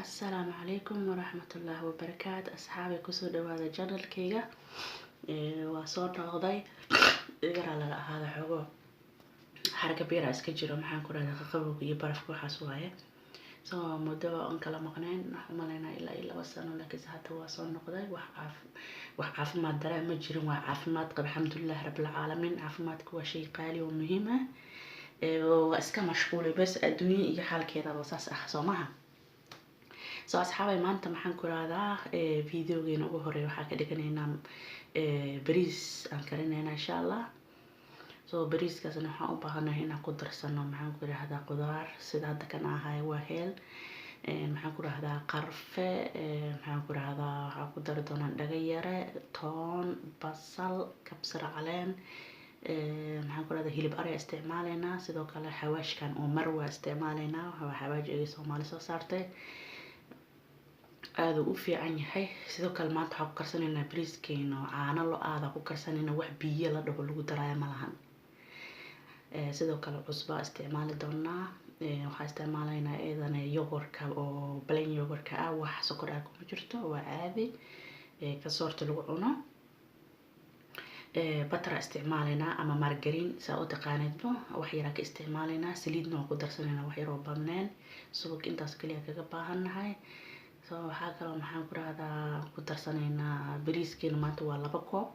السلام عليكم ورحمة الله وبركاته. أصحابي كسو هذا جانل كيغا وصور نغضي يقرأ هذا حقوق حركة بيرا اسكجيرو محان كورا قبوك يبارفكو حاسوايا سو مدو ان كلا مقنين مالينا إلا وسانو لكن ساعته وصور نغضي وحاف ما درا مجرم وحاف ما تقب الحمد لله رب العالمين عاف ما تكوى شيء قالي ومهمة واسكا مشغولة بس الدنيا إيا حال كيدا بصاص أخصو معها soo asxaabay maanta maxaan ku raahdaa videogeena ugu horeeya waxaa ka dhiganaynaa bariis aan karinaynaa insha Allah soo bariiskaasna waxaan u baahanahay inaan ku darsano maxaan ku raahdaa qudaar sida hadda kan ahay waa heel maxaan ku raahdaa qarfe maxaan ku raahdaa waxaan ku dari doonaa dhagayare toon basal kabsar caleen maxaan ku raahdaa hilib ari isticmaalaynaa sidoo kale xawaashkan oo marwa isticmaalaynaa waa xawaash ay Soomaali soo saartay aad u fiican yahay sidoo kale maanta waxaan ku karsanaynaa bariiskeena caano lo aad ku karsanaynaa wax biyo la dhago lagu daraayo ma lahan sidoo kale cusba isticmaali doonaa waxaan isticmaalaynaa eedana yogurka oo plain yogurka ah wax sokor ah kuma jirto waa caadi ka soorta lagu cuno butter isticmaalaynaa ama margarine saa u taqaanidba wax yar ka isticmaalaynaa saliidna ku darsanaynaa wax yar oo badneen subag intaas kaliya kaga baahanahay so waxaa kaloo maxaan ku raahdaa ku darsanaynaa bariiskeena maanta waa 2 koob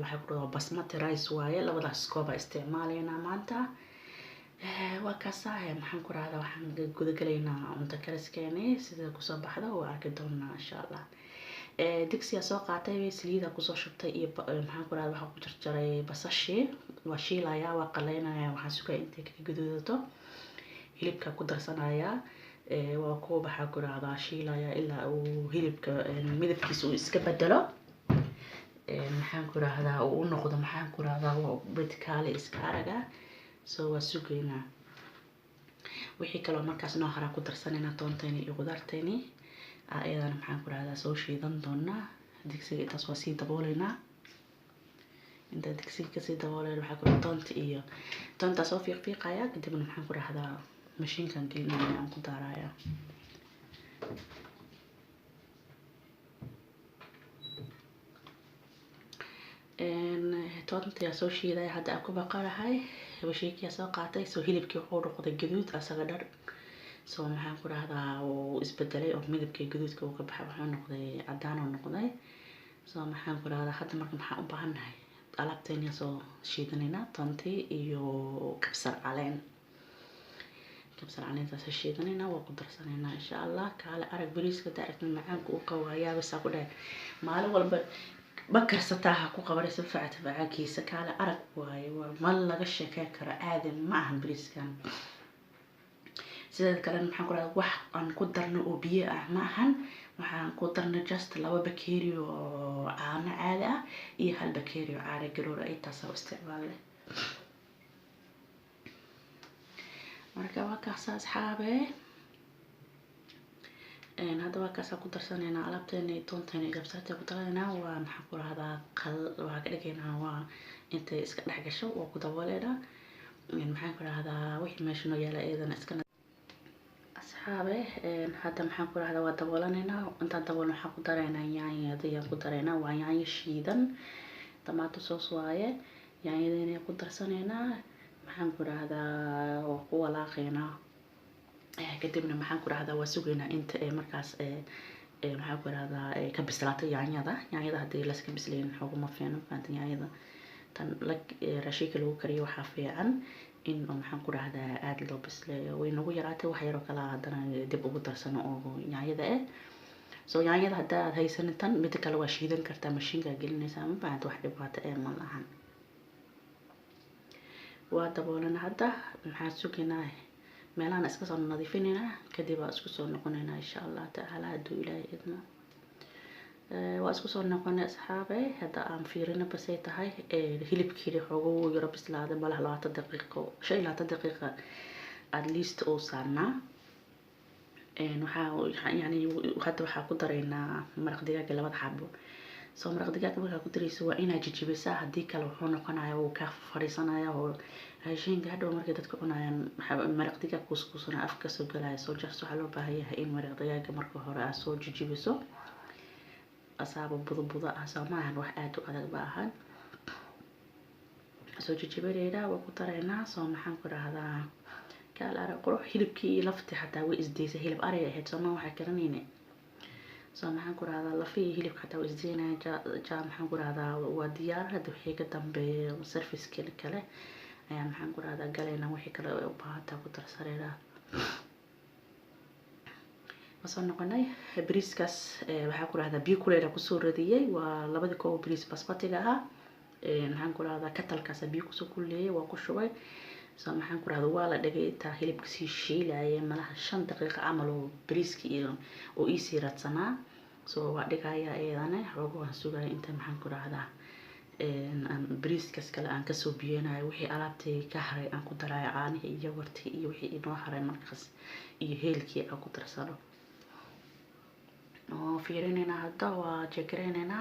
waxaa ku raahdaa basmati rice waaye labadaas koob isticmaalaynaa maanta waa ka saahay maxaan ku raahdaa waxaan guda galaynaa cunto kariskeena sida ku soo baxdo oo arki doonaa insha Allah digsiga soo qaatay saliida ku soo shubtay iyo maxaan ku raahdaa waxa ku jarjaray basashi waa shiilaya waa qaleynaya waxaan sugay intay ka guduudato hilibka ku darsanayaa waa ku waxa ku raahdaa shiilaya ilaa uu hilibka midabkiisa uu iska bedelo maxaan ku raahdaa uu noqdo maxaan ku raahdaa mid kale iska araga soo waa sugeena wixii kale markaas noo hara ku darsanayna toonteeni iyo qudaarteeni ayadana maxaan ku raahdaa soo shiidan doonaa digsiga intaas waa sii dabooleynaa inta digsiga ka sii dabooleyn waxa ku toonta iyo toonta soo fiiqaya kadibna maxaan ku raahdaa mashiinkan gelinaya aan ku daaraya toonta soo shiiday hadda aan ku baqarahay mashiinka soo qaatay soo hilibkii wuxuu noqday gaduud asaga dhar soo maxaan ku raahdaa oo isbedelay oo midabkii gaduudka uu ka baxay wuxuu noqday cadaan oo noqday soo maxaan ku raahdaa hadda marka maxaan u baahanahay alaabteena soo shiidanayna toontii iyo kabsar caleen kabsar caleenta soo shiidanayna waa ku darsanayna insha Allah kaale arag bariiska daaragna macaanka uu qawayaa bas ku dhahay maalin walba bakarsataa ku qabaraysa faacta baakiisa kaale arag waaye ma laga sheekay kara aadan ma ahan bariiskan sidoo kale maxaan ku raahdaa wax aan ku darno oo biyo ah ma ahan waxaan ku darno just 2 bakeeri oo caano caadi ah iyo 1 bakeeri oo caano garoor ay taas oo isticmaalay marka waa ka asxaabe hadda waa ka ku darsanayna alaabteena toonteena iyo kabsarta ku darayna waa maxaan ku raahdaa waxa ka dhigaynaa waa intay iska dhex gasho oo ku dabooleena maxaan ku raahdaa wixii meesha noo yaala eedana iska asxaabe hadda maxaan ku raahdaa waa daboolanayna inta daboolna waxa ku daraynaa yaanyada ku daraynaa waa yaanyo shiidan tomato sauce waaye yaanyada ku darsanayna maxaan ku raahdaa oo ku walaaqayna kadibna maxaan ku raahdaa waa sugeena inta ay markaas maxaan ku raahdaa ka bislaato yaanyada hadii la iska bisleen xoguma fiicno faanta yaanyada tan raashinka lagu kariyo waxa fiican in maxaan ku raahdaa aad loo bisleeyo way nagu yaraatay wax yar oo kala hadana dib ugu darsano oo yaanyada soo yaanyada hadda haysan tan mid kale waa shiidan kartaa mashiinka gelinaysa ma faanta wax dhibaato ma lahan waa daboolana hadda maxaan sugeynaa meelahan iska soo nadiifinayna kadib waa isku soo noqonaynaa insha Allah ta'ala haduu Ilaahay idmo waa isku soo noqonay asxaabe hadda aan fiirina basay tahay hilibkii xogo yar bislaaday malaha 20 daqiiqo 20 daqiiqo at least oo saarna waxa yani hadda waxa ku dareynaa maraq digaaga 2 xabo soo maraq digaag markaa ku darayso waa inaad jijibisaa haddii kale wuxuu noqonayaa wuu kaa fadhiisanaya oo raashinka hadhow markay dadka cunayaan maraq digaag kuskuusana afka kasoo galaya soo just waxaa loo baahan yahay in maraq digaaga marka hore aad soo jijibiso asaaba budo ah soo maahan wax aad u adag ba ahaan soo jijibineynaa waa ku daraynaa soo maxaan ku rahdaa kaal arag qurux hilibkii iyo laftii xataa way isdeysay hilib ari ahayd soo ma waxaa karanayne soo maxaan ku rahdaa lafii iyo hilibka xataa way isdeynaya ja maxaan ku rahdaa waa diyaar hadda wixii ka dambeeya service kale ayaa maxaan ku rahdaa galayna wixii kale u baahantaa ku darsareynaa soo noqonay bariiskaas waxaa ku rahdaa biyo kuleyl kusoo radiyay waa 2 koob bariis basmatiga ah maxaan ku rahdaa katalkaas biyo kusoo kuleeyay waa ku shubay soo maxaan ku rahdaa waa la dhigay taa hilibka si shiilaya malaha 5 daqiiqo camal oo bariiska iyo oo ii raadsanaa soo waa dhigaya ayadana xoogo waan sugay inta maxaan ku rahdaa bariiskaas kale aan kasoo biyeenayo wixii alaabtay ka haray aan ku daray caanihi iyo warti iyo wixii inoo haray markaas iyo heelkii aan ku darsano oo fiirinayna hadda waa jeegreynayna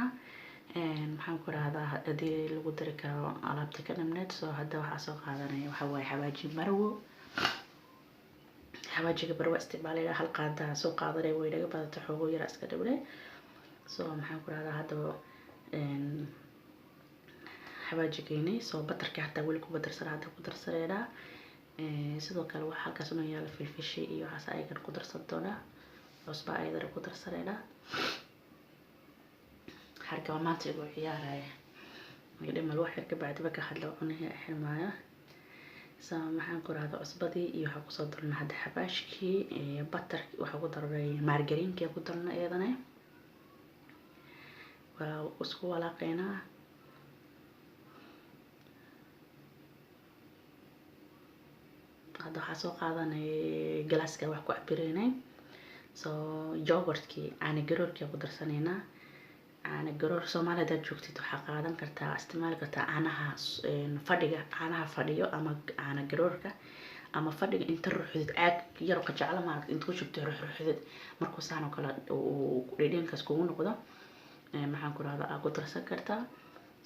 maxaan ku rahdaa hadii lagu dari karo alaabta ka dhamneed soo hadda waxaa soo qaadanaya waxa waaye xawaaji marwo xawaajiga barwa isticmaalaya hal qaada soo qaadanay way naga badata xoogo yar iska dhablay soo maxaan ku rahdaa hadda xawaajigeeni soo batarka hataa weli ku badarsan hadda ku darsareena sidoo kale waxa halkaas noo yaala filfishi iyo waxa aygan ku darsan doona cusba ayadana ku darsareena harka maanta igu ciyaaraya midhimal wax yar ka bacdi ka hadlo cunaha xirmaayo soo maxaan ku rahdaa cusbadii iyo waxa ku soo darnaa hadda xabaashkii iyo batarkii waxa ku daray margarinkii ku darnaa ayadana waa isku walaaqeynaa hadda waxaa soo qaadanay galaaska wax ku cabireynay soo yogurtkii caana garoorkii ku darsaneynaa caana garoor Soomaaliya dad joogtid waxa qaadan kartaa isticmaal kartaa caanaha fadhiga caanaha fadhiyo ama caana garoorka ama fadhiga inta ruuxdid aag yar oo qajacla ma inta ku shubtay ruuxdid markuu saan oo kala uu dhedhenkaas kugu noqdo maxaan ku rahdaa ku darsan kartaa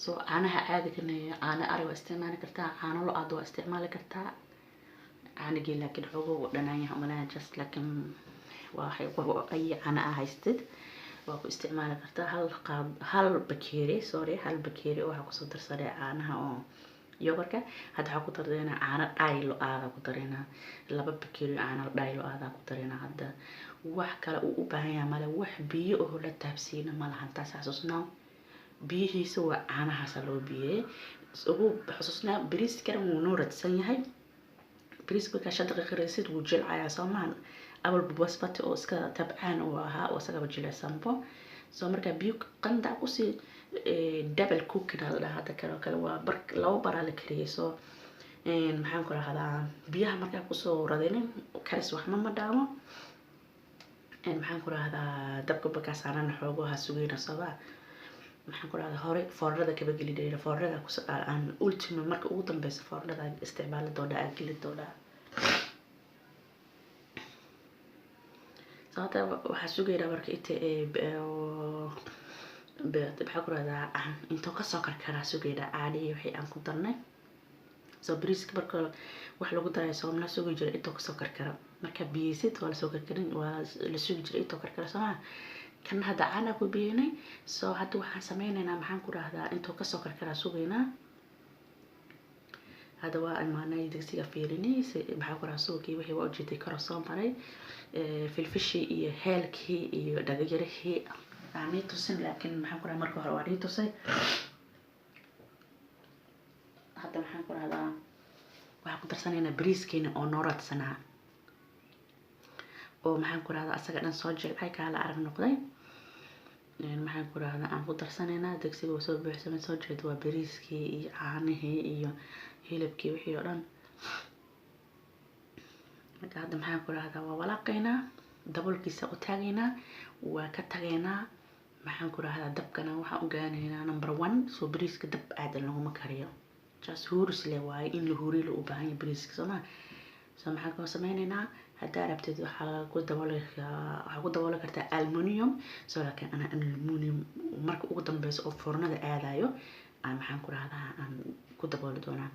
soo caanaha caadiga caana ari waa isticmaali kartaa caano lo aad waa isticmaali kartaa caana geel laakiin xogo dhanaan malaha just laakiin waxay ay caana haystid waa ku isticmaali kartaa hal bakeeri hal bakeeri waxa ku soo darsaday caanaha oo yogurka hadda waxa ku dardeena caana dhaylo aada ku dareena 2 bakeeri caana dhaylo aada ku dareena hadda wax kale uu u baahan yahay mala wax biyo oo la taabsiina malahan taas xasuusnaa biyihiisa waa caanahaas loo biyay ugu xasuusnaa bariis kale uu noo radsan yahay bariiska ka 5 daqiiqo reesid wuu jilcaya Soomaan awal basmati oo iska tabcaan oo ahaa oo saga jilicsanbo soo marka biyo qanda ku si double cook la hada kale waa bar 2 bar la kariyay soo maxaan ku rahdaa biyaha marka ku soo radinin karis wax ma dhaamo maxaan ku rahdaa dabka baka saaran xoogaha sugayna sabaa maxaan ku rahdaa hore foornada ka bagelideena foornada ku aan ultimo marka ugu dambaysa foornada isticmaal doona agili doona sababta waxa sugayna marka inta maxaan ku rahdaa inta ka soo karkara sugayna caadi wixii aan ku darnay soo bariiska marka wax lagu daray soo ma sugi jiray inta ka soo karkara marka biyisid wala soo karkarin waa la sugi jiray inta karkara sama kan hadda caana ku biyeenay soo hadda waxaan sameynaynaa maxaan ku rahdaa inta ka soo karkara sugayna هذا هو المعنى دقيقة فيرني بحاول أسوق وهي وجدت كراسان بري في الفشي هالك هي دقيقة هي يعني توصل لكن بحاول أمرك هرواري توصل هذا بحاول هذا وحاول ترسني أنا بريس كين أو نورات سنة ومحاول هذا أسرع نسوج هيك على عرب نقطة يعني محاول هذا أنا ترسني أنا دقيقة وصوب بحسب نسوج هو بريس كي عنه هي hilibkii wixii oo dhan marka hadda maxaan ku raahdaa waa walaaqeynaa daboolkiisa u taagaynaa waa ka tagaynaa maxaan ku raahdaa dabkana waxaan u gaanaynaa number 1 soo bariiska dab aad laguma kariyo just huuris le waaye in la huuriyo u baahan yahay bariiska soo maxaan ku sameynaynaa haddaa rabtid waxaa ku dabooli kartaa aluminium soo laakiin ana aluminium marka ugu dambeyso oo foornada aadayo aan maxaan ku rahdaa aan ku dabooli doonaa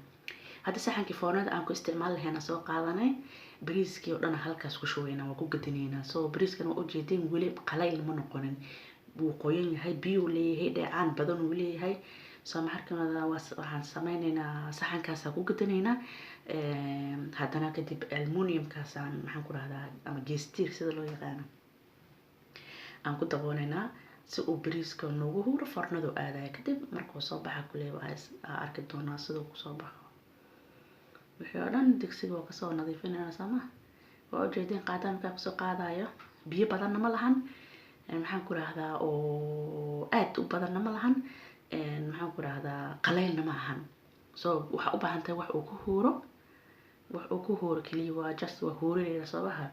hadda saxankii foornada aan ku isticmaal lahayn soo qaadanay bariiskii oo dhan halkaas ku shubayna waa ku gadinaynaa soo bariiskan waa ujeedin weli qalayl ma noqonin wuu qoyan yahay biyo leeyahay dheecaan badan uu leeyahay soo markamada waxaan sameynaynaa saxankaas ku gadinaynaa haddana kadib aluminiumkaas aan maxaan ku rahdaa ama geestiir sida loo yaqaano aan ku dabooleynaa si uu bariiska noogu huro foornada aadaya kadib markuu soo baxa kuley waa arki doonaa siduu kusoo baxo wixii oo dhan digsiga waa kasoo nadiifinayna sama waa ujeedin qaadaan markaa kusoo qaadayo biyo badanna ma lahan maxaan ku rahdaa oo aad u badanna ma lahan maxaan ku rahdaa qaleylna ma ahan soo waxaa u baahan tahay wax uu ku huro kaliya waa just waa hurinayna sabaha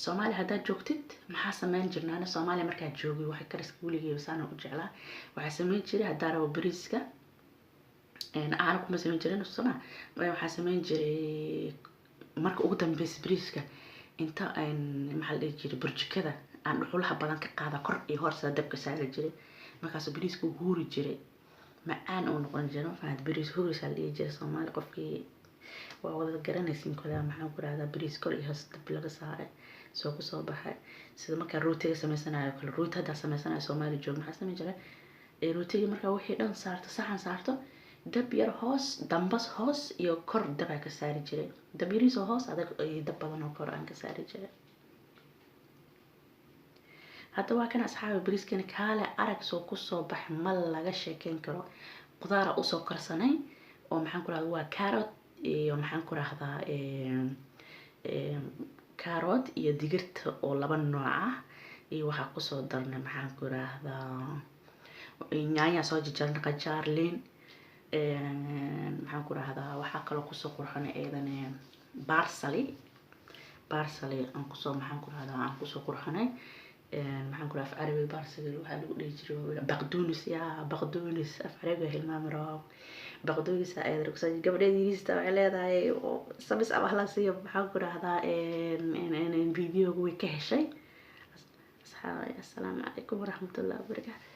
Soomaali haddaad joogtid maxaa sameyn jirnaa Soomaali markaa joogay waxa kariska wiligeey saan u jeclaa waxa sameyn jiray haddaa rabo bariiska aan kuma sameyn jirin Soomaa waxa sameyn jiray marka ugu dambeysay bariiska inta maxaa la jiray burjikada aan dhuxulaha badan ka qaada kor iyo hoos dabka saari jiray markaas bariisku huri jiray macaan oo noqon jiray faad bariis huris la jiray Soomaali qofkii waa wada garanaysiin kooda maxaan ku rahdaa bariis kor iyo hoos dab laga saaray soo ku soo baxay sida marka rootiga sameysanayo kala rooti hadda sameysanayo Soomaali joog maxaa sameyn jiray rootiga marka wixii dhan saarto saxan saarto dab yar hoos dambas hoos iyo kor dab ka saari jiray dab yariis oo hoos adag iyo dab badan oo kor aan ka saari jiray hadda waa kan asxaabta bariiskan kaale arag soo ku soo bax mal laga sheekeyn karo qudaar u soo karsanay oo maxaan ku rahdaa waa carrot iyo maxaan ku rahdaa carrot iyo digirta oo laba nooc ah iyo waxa ku soo darnay maxaan ku rahdaa yaanya soo jarjarnay qajaar liin maxaan ku rahdaa waxa kale ku soo qurxanay eedan barsali aan ku soo maxaan ku rahdaa aan ku soo qurxanay maxaan ku rahdaa Arabi barsali waxa lagu dhigi jiray baqdoonis Afriga hilmaamro baqdoonis ay rugsan gabadheediista waxay leedahay oo sabis ah la siiyo maxaan ku rahdaa video way ka heshay assalaamu calaykum waraxmatullaahi wabarakaatuh